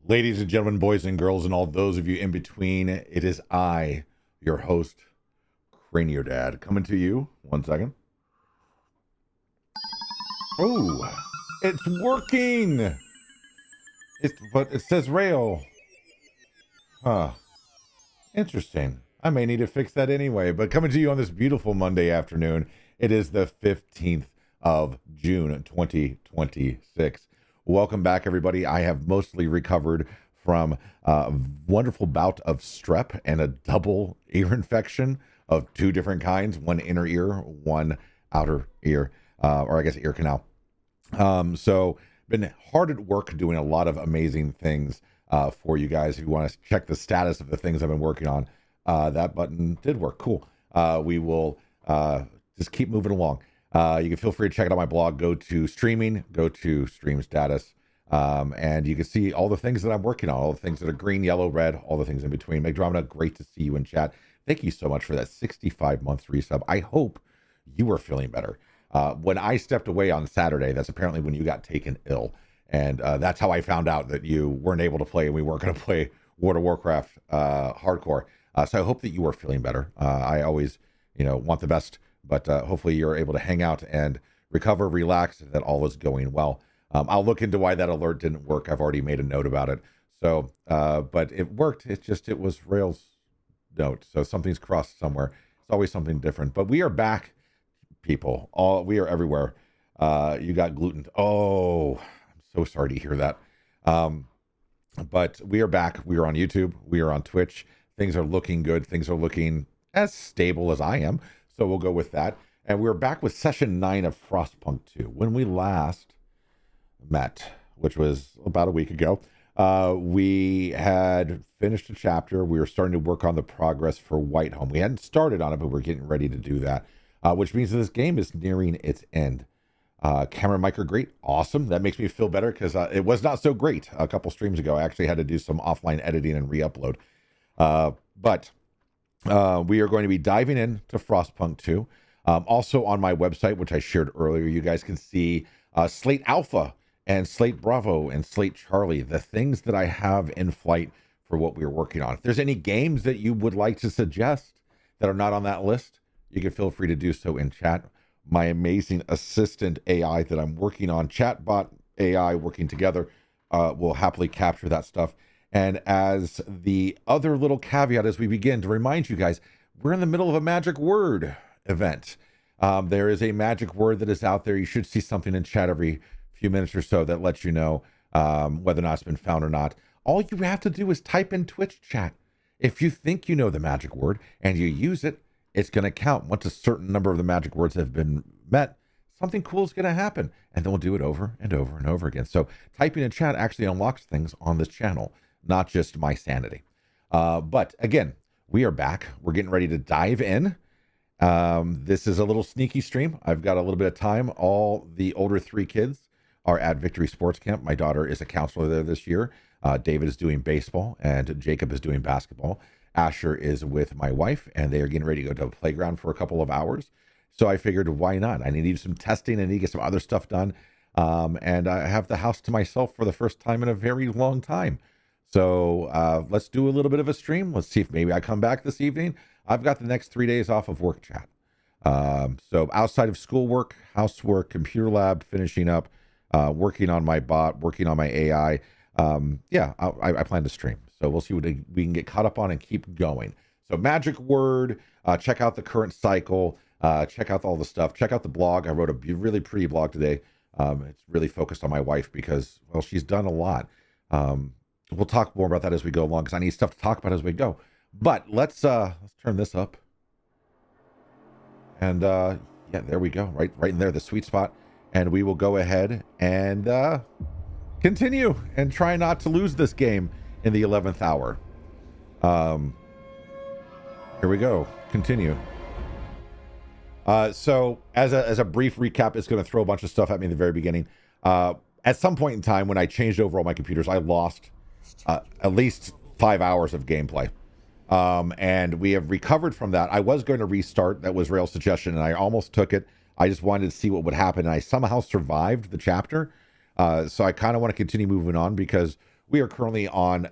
Ladies and gentlemen, boys and girls, and all those of you in between, it is I, your host, Cranio Dad, coming to you. 1 second. Oh, it's working. But it says rail. Huh. Interesting. I may need to fix that anyway. But coming to you on this beautiful Monday afternoon, it is the 15th of June, 2026. Welcome back, everybody. I have mostly recovered from a wonderful bout of strep and a double ear infection of two different kinds, one inner ear, one outer ear, or I guess ear canal. So been hard at work doing a lot of amazing things for you guys. If you want to check the status of the things I've been working on, that button did work. Cool. We will just keep moving along. You can feel free to check it out my blog. Go to streaming, go to stream status, and you can see all the things that I'm working on, all the things that are green, yellow, red, all the things in between. McDromina, great to see you in chat. Thank you so much for that 65-month resub. I hope you are feeling better. When I stepped away on Saturday, that's apparently when you got taken ill. And that's how I found out that you weren't able to play and we weren't going to play World of Warcraft hardcore. So I hope that you are feeling better. I always, want the best, but hopefully you're able to hang out and recover, relax, and that all is going well. I'll look into why that alert didn't work. I've already made a note about it. So, but it worked. It was Rails note. So something's crossed somewhere. It's always something different. But we are back, people. We are everywhere. You got gluten. Oh, I'm so sorry to hear that. But we are back. We are on YouTube. We are on Twitch. Things are looking good. Things are looking as stable as I am. So we'll go with that. And we're back with session 9 of Frostpunk 2. When we last met, which was about a week ago, we had finished a chapter. We were starting to work on the progress for Whiteholm. We hadn't started on it, but we're getting ready to do that, which means that this game is nearing its end. Camera and mic are great. Awesome. That makes me feel better because it was not so great a couple streams ago. I actually had to do some offline editing and re-upload. But we are going to be diving into Frostpunk 2. Also on my website, which I shared earlier, you guys can see Slate Alpha and Slate Bravo and Slate Charlie, the things that I have in flight for what we're working on. If there's any games that you would like to suggest that are not on that list, you can feel free to do so in chat. My amazing assistant AI that I'm working on, chatbot AI working together, will happily capture that stuff. And as the other little caveat as we begin, to remind you guys, we're in the middle of a magic word event. There is a magic word that is out there. You should see something in chat every few minutes or so that lets you know whether or not it's been found or not. All you have to do is type in Twitch chat. If you think you know the magic word and you use it, it's going to count. Once a certain number of the magic words have been met, something cool is going to happen. And then we'll do it over and over and over again. So typing in chat actually unlocks things on this channel, not just my sanity. But again, we are back. We're getting ready to dive in. This is a little sneaky stream. I've got a little bit of time. All the older 3 kids are at Victory Sports Camp. My daughter is a counselor there this year. David is doing baseball and Jacob is doing basketball. Asher is with my wife, and they are getting ready to go to a playground for a couple of hours. So I figured, why not? I need to do some testing. I need to get some other stuff done. And I have the house to myself for the first time in a very long time. So let's do a little bit of a stream. Let's see if maybe I come back this evening. I've got the next 3 days off of work chat. So outside of schoolwork, housework, computer lab, finishing up, working on my bot, working on my AI. I plan to stream. So we'll see what we can get caught up on and keep going. So magic word, check out the current cycle, check out all the stuff, check out the blog. I wrote a really pretty blog today. It's really focused on my wife because, well, she's done a lot. We'll talk more about that as we go along because I need stuff to talk about as we go. But let's turn this up. And there we go. Right in there, the sweet spot. And we will go ahead and continue and try not to lose this game in the 11th hour. Here we go. Continue. So as a brief recap, it's going to throw a bunch of stuff at me in the very beginning. At some point in time, when I changed over all my computers, I lost at least 5 hours of gameplay. And we have recovered from that. I was going to restart. That was Rail's suggestion, and I almost took it. I just wanted to see what would happen. And I somehow survived the chapter. So I kind of want to continue moving on because We are currently on,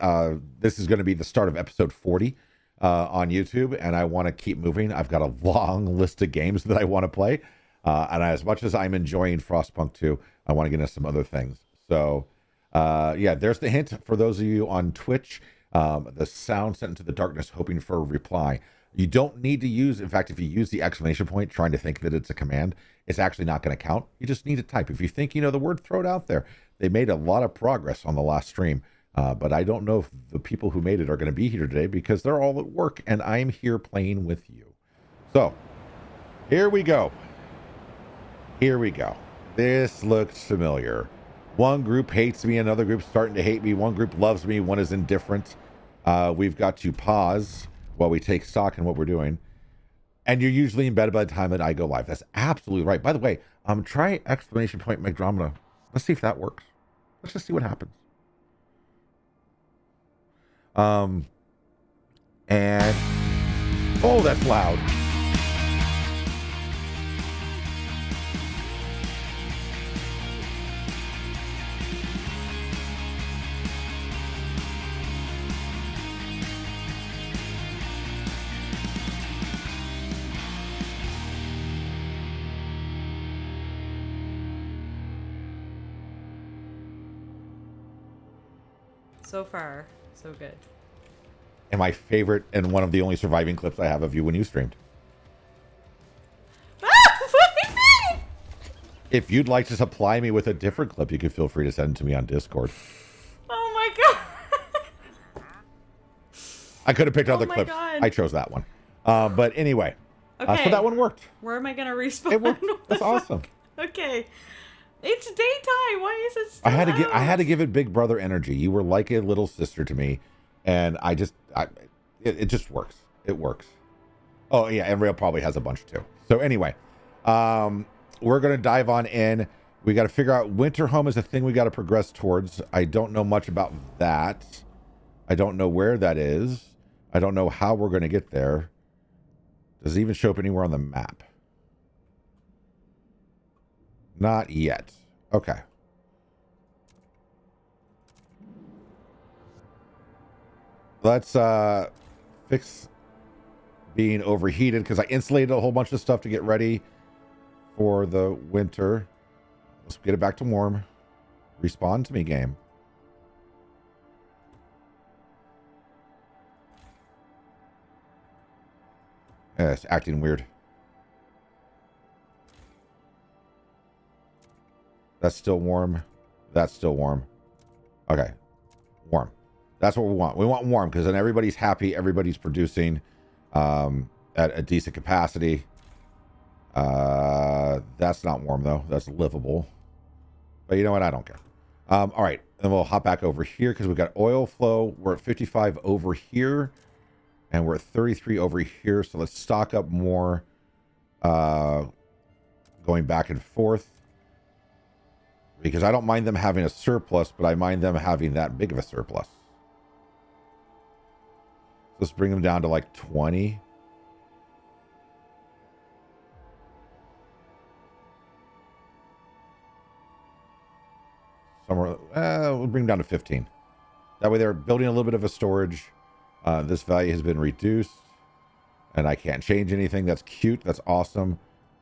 this is going to be the start of episode 40 on YouTube, and I want to keep moving. I've got a long list of games that I want to play, and as much as I'm enjoying Frostpunk 2, I want to get into some other things. So, yeah, there's the hint for those of you on Twitch. The sound sent into the darkness, hoping for a reply. You don't need to use, in fact, if you use the exclamation point trying to think that it's a command, it's actually not going to count. You just need to type. If you think you know the word, throw it out there. They made a lot of progress on the last stream, but I don't know if the people who made it are going to be here today because they're all at work, and I'm here playing with you. So, here we go. Here we go. This looks familiar. One group hates me, another group's starting to hate me. One group loves me, one is indifferent. We've got to pause while we take stock in what we're doing. And you're usually in bed by the time that I go live. That's absolutely right. By the way, try exclamation point Megdromina. Let's see if that works. Let's just see what happens. And oh, that's loud. So far, so good. And my favorite and one of the only surviving clips I have of you when you streamed. If you'd like to supply me with a different clip, you can feel free to send it to me on Discord. Oh my god! I could have picked other clips. God. I chose that one. But anyway, okay. So that one worked. Where am I going to respawn? It worked. That's awesome. Okay. It's daytime. Why is it still I had to give it big brother energy. You were like a little sister to me, and it just works. It works. Oh yeah, and Rail probably has a bunch too. So anyway, we're gonna dive on in. We got to figure out winter home is a thing we got to progress towards. I don't know much about that. I don't know where that is. I don't know how we're gonna get there. Does it even show up anywhere on the map? Not yet. Okay. Let's fix being overheated because I insulated a whole bunch of stuff to get ready for the winter. Let's get it back to warm. Respawn to me, game. Yeah, it's acting weird. That's still warm. That's still warm. Okay. Warm. That's what we want. We want warm because then everybody's happy. Everybody's producing at a decent capacity. That's not warm, though. That's livable. But you know what? I don't care. All right. And we'll hop back over here because we've got oil flow. We're at 55 over here. And we're at 33 over here. So let's stock up more going back and forth. Because I don't mind them having a surplus, but I mind them having that big of a surplus. Let's bring them down to like 20. Somewhere, we'll bring them down to 15. That way they're building a little bit of a storage. This value has been reduced. And I can't change anything. That's cute. That's awesome.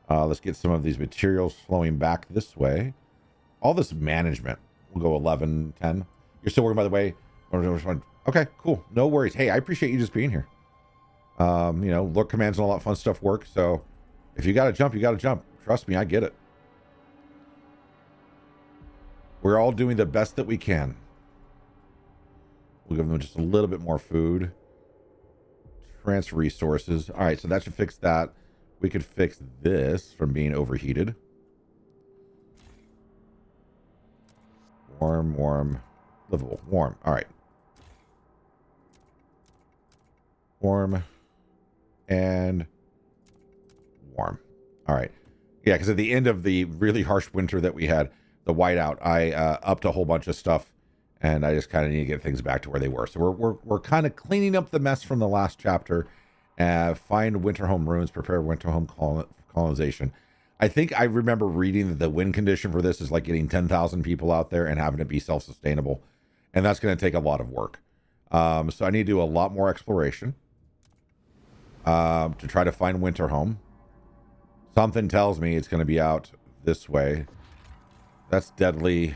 Let's get some of these materials flowing back this way. All this management will go 11, 10. You're still working, by the way. Okay, cool. No worries. Hey, I appreciate you just being here. You know, lurk commands and all that fun stuff work. So if you got to jump, you got to jump. Trust me, I get it. We're all doing the best that we can. We'll give them just a little bit more food. Transfer resources. All right, so that should fix that. We could fix this from being overheated. Warm, warm, livable, warm. All right. Warm and warm. All right. Yeah, because at the end of the really harsh winter that we had, the whiteout, I upped a whole bunch of stuff, and I just kind of need to get things back to where they were. So we're kind of cleaning up the mess from the last chapter. Find winter home ruins, prepare winter home colonization. I think I remember reading that the win condition for this is like getting 10,000 people out there and having it be self-sustainable. And that's going to take a lot of work. So I need to do a lot more exploration to try to find Winterhome. Something tells me it's going to be out this way. That's deadly.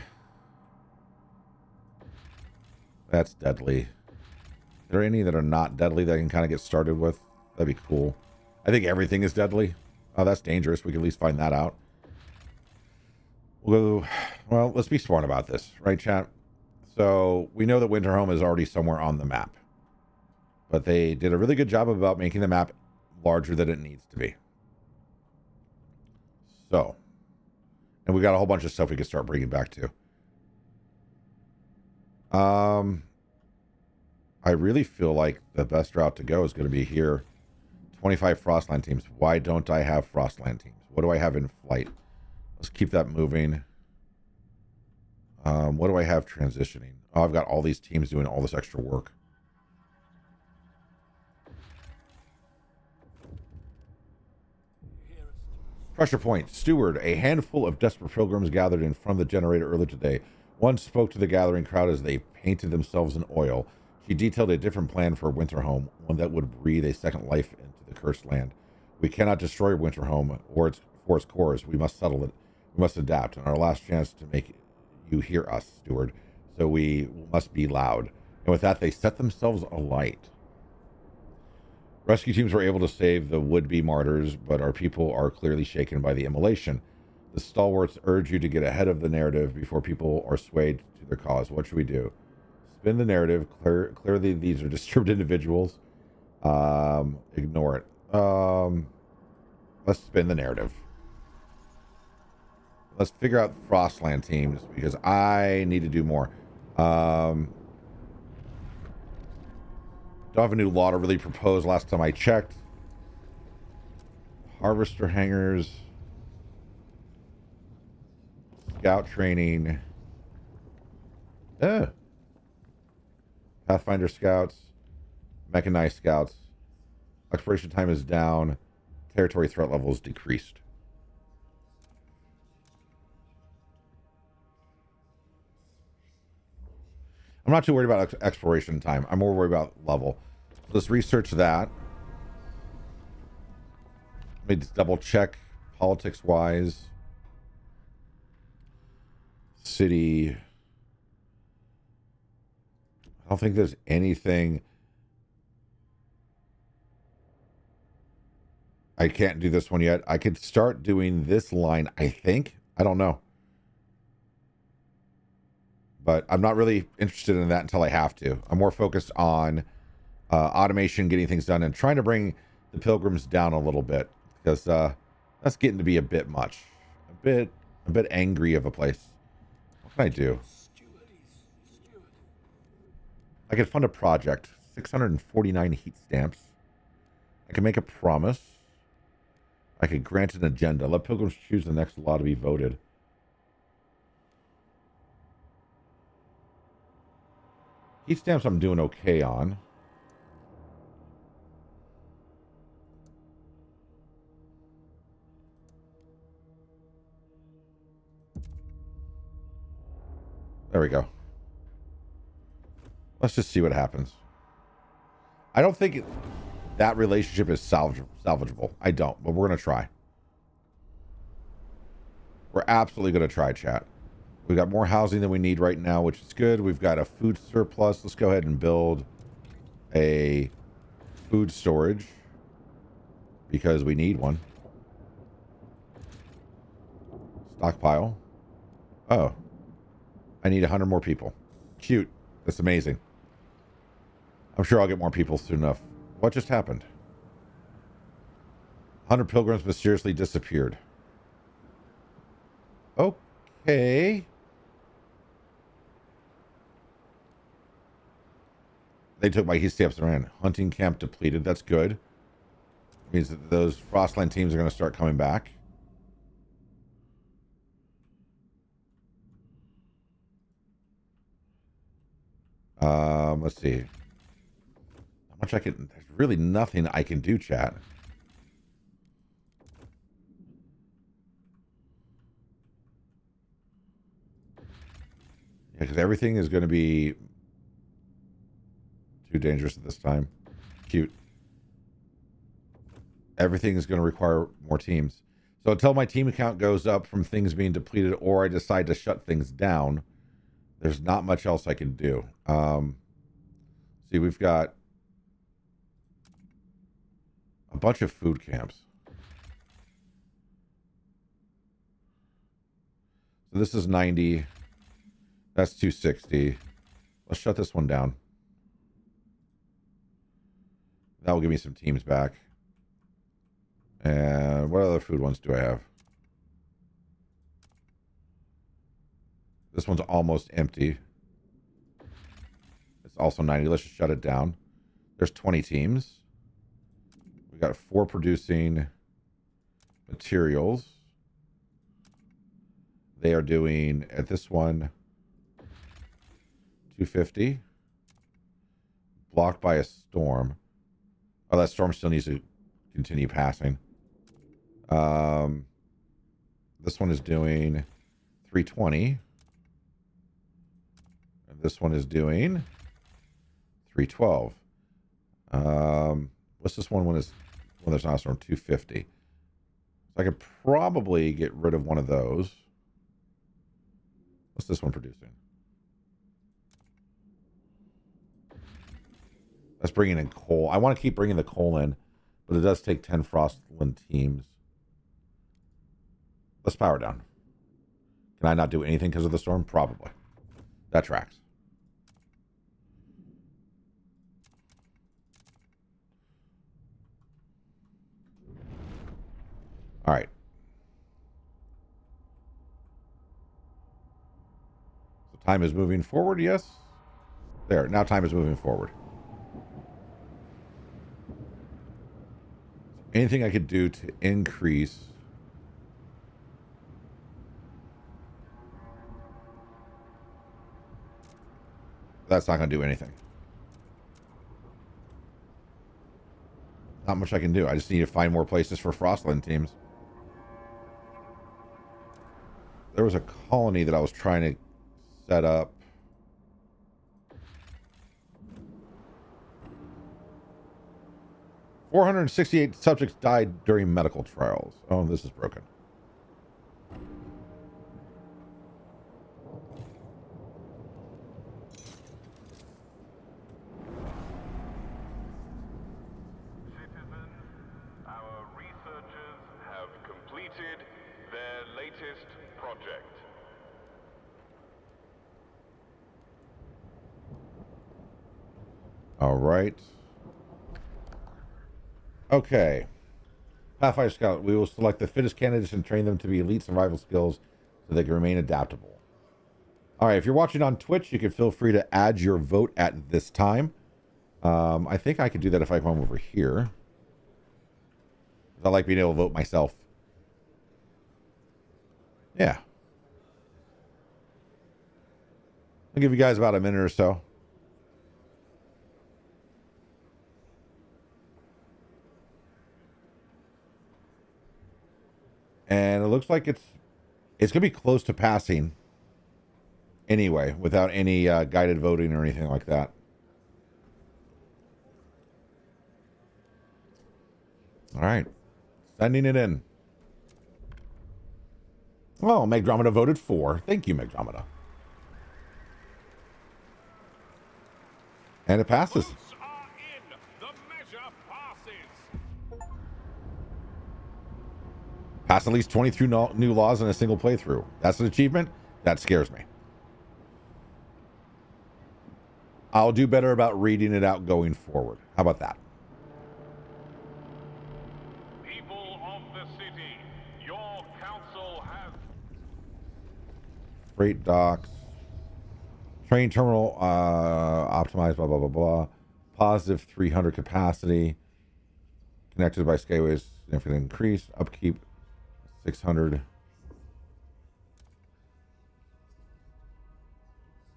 That's deadly. Are there any that are not deadly that I can kind of get started with? That'd be cool. I think everything is deadly. Oh, that's dangerous. We can at least find that out. Well, let's be smart about this, right, chat? So we know that Winterhome is already somewhere on the map. But they did a really good job about making the map larger than it needs to be. So, and we got a whole bunch of stuff we can start bringing back to. I really feel like the best route to go is going to be here. 25 Frostland teams. Why don't I have Frostland teams? What do I have in flight? Let's keep that moving. What do I have transitioning? Oh, I've got all these teams doing all this extra work. Pressure point. Steward. A handful of desperate pilgrims gathered in front of the generator earlier today. One spoke to the gathering crowd as they painted themselves in oil. She detailed a different plan for Winterhome, one that would breathe a second life into the cursed land. We cannot destroy Winterhome or its cores. We must settle it. We must adapt. And our last chance to make you hear us, Steward. So we must be loud. And with that, they set themselves alight. Rescue teams were able to save the would-be martyrs, but our people are clearly shaken by the immolation. The stalwarts urge you to get ahead of the narrative before people are swayed to their cause. What should we do? Spin the narrative. Clearly, these are disturbed individuals. Ignore it. Let's spin the narrative. Let's figure out Frostland teams, because I need to do more. Don't have a new law to really propose last time I checked. Harvester hangars. Scout training. Pathfinder scouts. Mechanized scouts. Exploration time is down. Territory threat level is decreased. I'm not too worried about exploration time. I'm more worried about level. Let's research that. Let me just double check politics wise. City. I don't think there's anything. I can't do this one yet. I could start doing this line, I think. I don't know. But I'm not really interested in that until I have to. I'm more focused on automation, getting things done, and trying to bring the pilgrims down a little bit, because that's getting to be a bit much, a bit angry of a place. What can I do? I can fund a project. 649 heat stamps. I can make a promise. I could grant an agenda. Let pilgrims choose the next law to be voted. Heat stamps I'm doing okay on. There we go. Let's just see what happens. I don't think that relationship is salvageable. I don't, but we're going to try. We're absolutely going to try, chat. We've got more housing than we need right now, which is good. We've got a food surplus. Let's go ahead and build a food storage, because we need one. Stockpile. Oh. I need 100 more people. Cute. That's amazing. I'm sure I'll get more people soon enough. What just happened? 100 pilgrims mysteriously disappeared. Okay. They took my heat stamps and ran. Hunting camp depleted. That's good. Means that those Frostland teams are going to start coming back. Let's see. How much I can... There's really nothing I can do, chat. Yeah, because everything is going to be too dangerous at this time. Cute. Everything is going to require more teams. So until my team account goes up from things being depleted or I decide to shut things down, there's not much else I can do. See, we've got a bunch of food camps. So this is 90. That's 260. Let's shut this one down. That will give me some teams back. And what other food ones do I have? This one's almost empty. It's also 90. Let's just shut it down. There's 20 teams. We got 4 producing materials. They are doing, at this one, 250. Blocked by a storm. Oh, that storm still needs to continue passing. This one is doing 320. And this one is doing 312. What's this one when there's not a storm? 250. So I could probably get rid of one of those. What's this one producing? Let's bring in coal. I want to keep bringing the coal in, but it does take 10 Frostland teams. Let's power down. Can I not do anything because of the storm? Probably. That tracks. All right. So time is moving forward, yes? There, now time is moving forward. Anything I could do to increase... That's not going to do anything. Not much I can do. I just need to find more places for Frostland teams. There was a colony that I was trying to set up. "468 subjects died during medical trials." Oh, this is broken. Citizens, our researchers have completed their latest project. All right. Okay. Pathfinder Scout. We will select the fittest candidates and train them to be elite survival skills so they can remain adaptable. All right. If you're watching on Twitch, you can feel free to add your vote at this time. I think I could do that if I come over here. I like being able to vote myself. Yeah. I'll give you guys about a minute or so. And it looks like it's going to be close to passing anyway, without any guided voting or anything like that. All right. Sending it in. Oh, Megdromeda voted for. Thank you, Megdromeda. And it passes. Votes are in. The measure passes. Pass at least 23 new laws in a single playthrough. That's an achievement. That scares me. I'll do better about reading it out going forward. How about that? People of the city, your council has... Freight docks. Train terminal optimized, blah, blah, blah, blah. Positive 300 capacity. Connected by skyways, significant increase. Upkeep 600.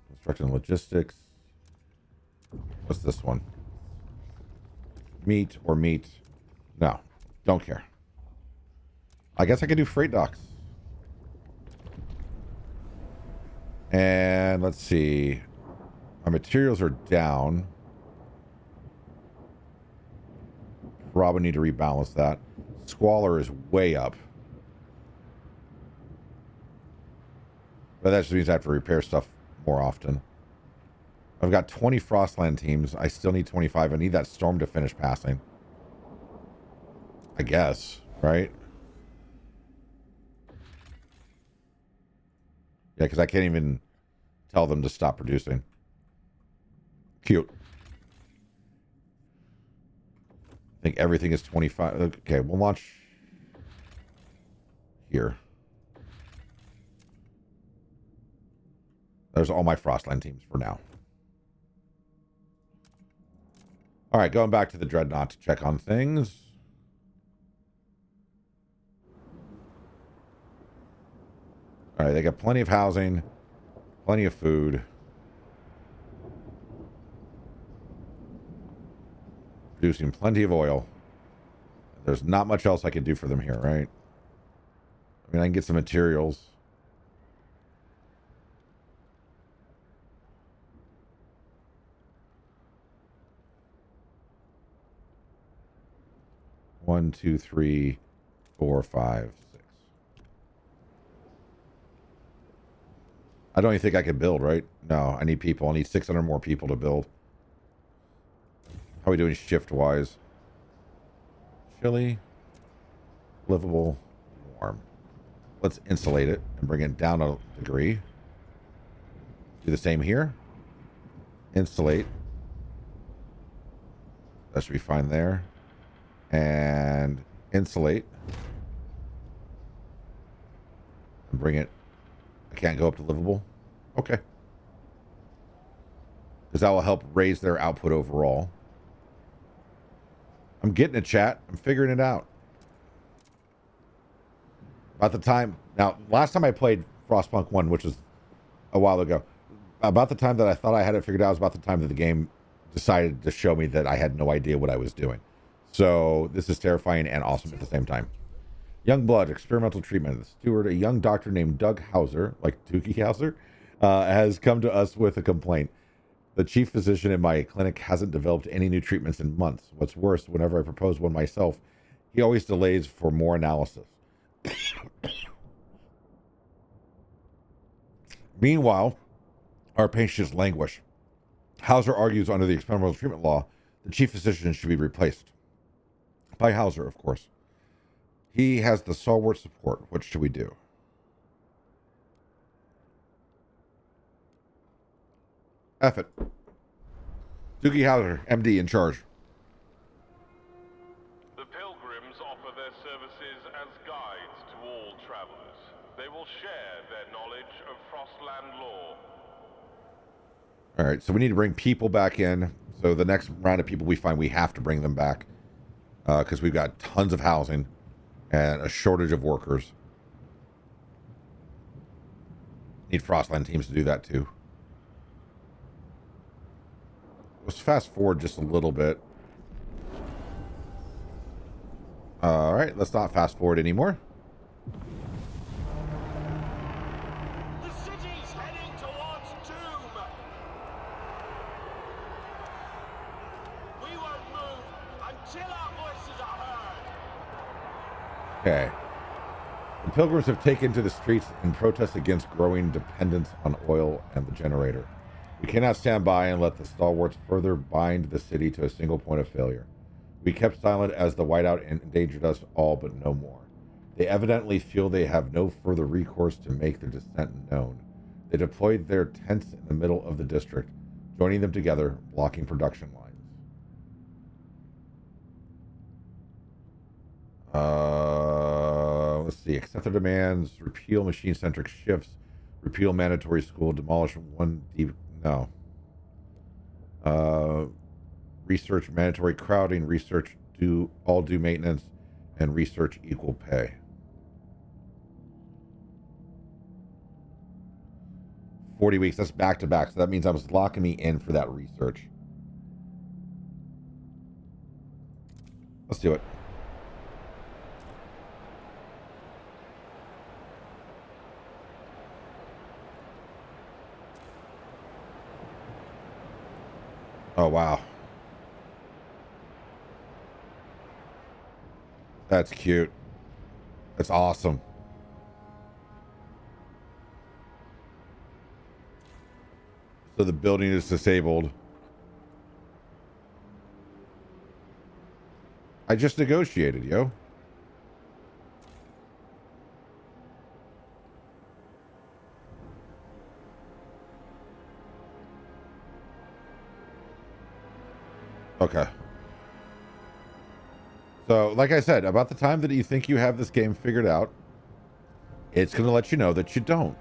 Construction and logistics. What's this one? Meat or meat? No, don't care. I guess I could do freight docks. And let's see. My materials are down. Probably need to rebalance that. Squalor is way up. But that just means I have to repair stuff more often. I've got 20 Frostland teams. I still need 25. I need that storm to finish passing. I guess, right? Yeah, because I can't even tell them to stop producing. Cute. I think everything is 25. Okay, we'll launch here. There's all my Frostland teams for now. All right, going back to the Dreadnought to check on things. All right, they got plenty of housing, plenty of food. Producing plenty of oil. There's not much else I can do for them here, right? I mean, I can get some materials. One, two, three, 4, 5, 6. I don't even think I could build, right? No, I need people. I need 600 more people to build. How are we doing shift-wise? Chilly, livable, warm. Let's insulate it and bring it down a degree. Do the same here. Insulate. That should be fine there. And insulate. And bring it. I can't go up to livable. Okay. Because that will help raise their output overall. I'm getting it, chat. I'm figuring it out. About the time... Now, last time I played Frostpunk 1, which was a while ago, about the time that I thought I had it figured out was about the time that the game decided to show me that I had no idea what I was doing. So, this is terrifying and awesome at the same time. Young blood, experimental treatment. The steward, a young doctor named Doug Hauser, like Doogie Hauser, has come to us with a complaint. The chief physician in my clinic hasn't developed any new treatments in months. What's worse, whenever I propose one myself, he always delays for more analysis. Meanwhile, our patients languish. Hauser argues under the experimental treatment law, the chief physician should be replaced. By Hauser, of course. He has the stalwart support. What should we do? F it. Doogie Hauser, MD, in charge. The Pilgrims offer their services as guides to all travelers. They will share their knowledge of Frostland lore. All right, so we need to bring people back in. So the next round of people we find, we have to bring them back. Because we've got tons of housing and a shortage of workers. Need Frostland teams to do that too. Let's fast forward just a little bit. All right, let's not fast forward anymore. The city's heading towards doom. We won't move until our voices are heard. Okay. The pilgrims have taken to the streets in protest against growing dependence on oil and the generator. We cannot stand by and let the stalwarts further bind the city to a single point of failure. We kept silent as the whiteout endangered us all, but no more. They evidently feel they have no further recourse to make their dissent known. They deployed their tents in the middle of the district, joining them together, blocking production lines. Let's see. Accept their demands. Repeal machine-centric shifts. Repeal mandatory school. Demolish one deep... No. Research mandatory crowding. Research do maintenance. And research equal pay. 40 weeks. That's back-to-back. So that means I was locking me in for that research. Let's do it. Oh, wow. That's cute. That's awesome. So the building is disabled. I just negotiated, yo. Okay. So, like I said, about the time that you think you have this game figured out, it's going to let you know that you don't.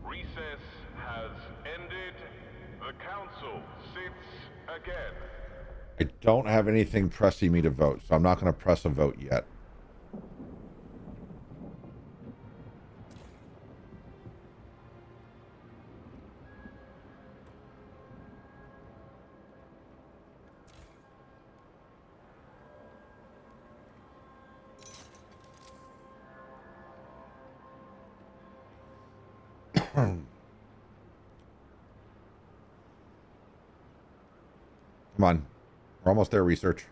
Recess has ended. The council sits again. I don't have anything pressing me to vote, so I'm not going to press a vote yet. Come on. We're almost there, research.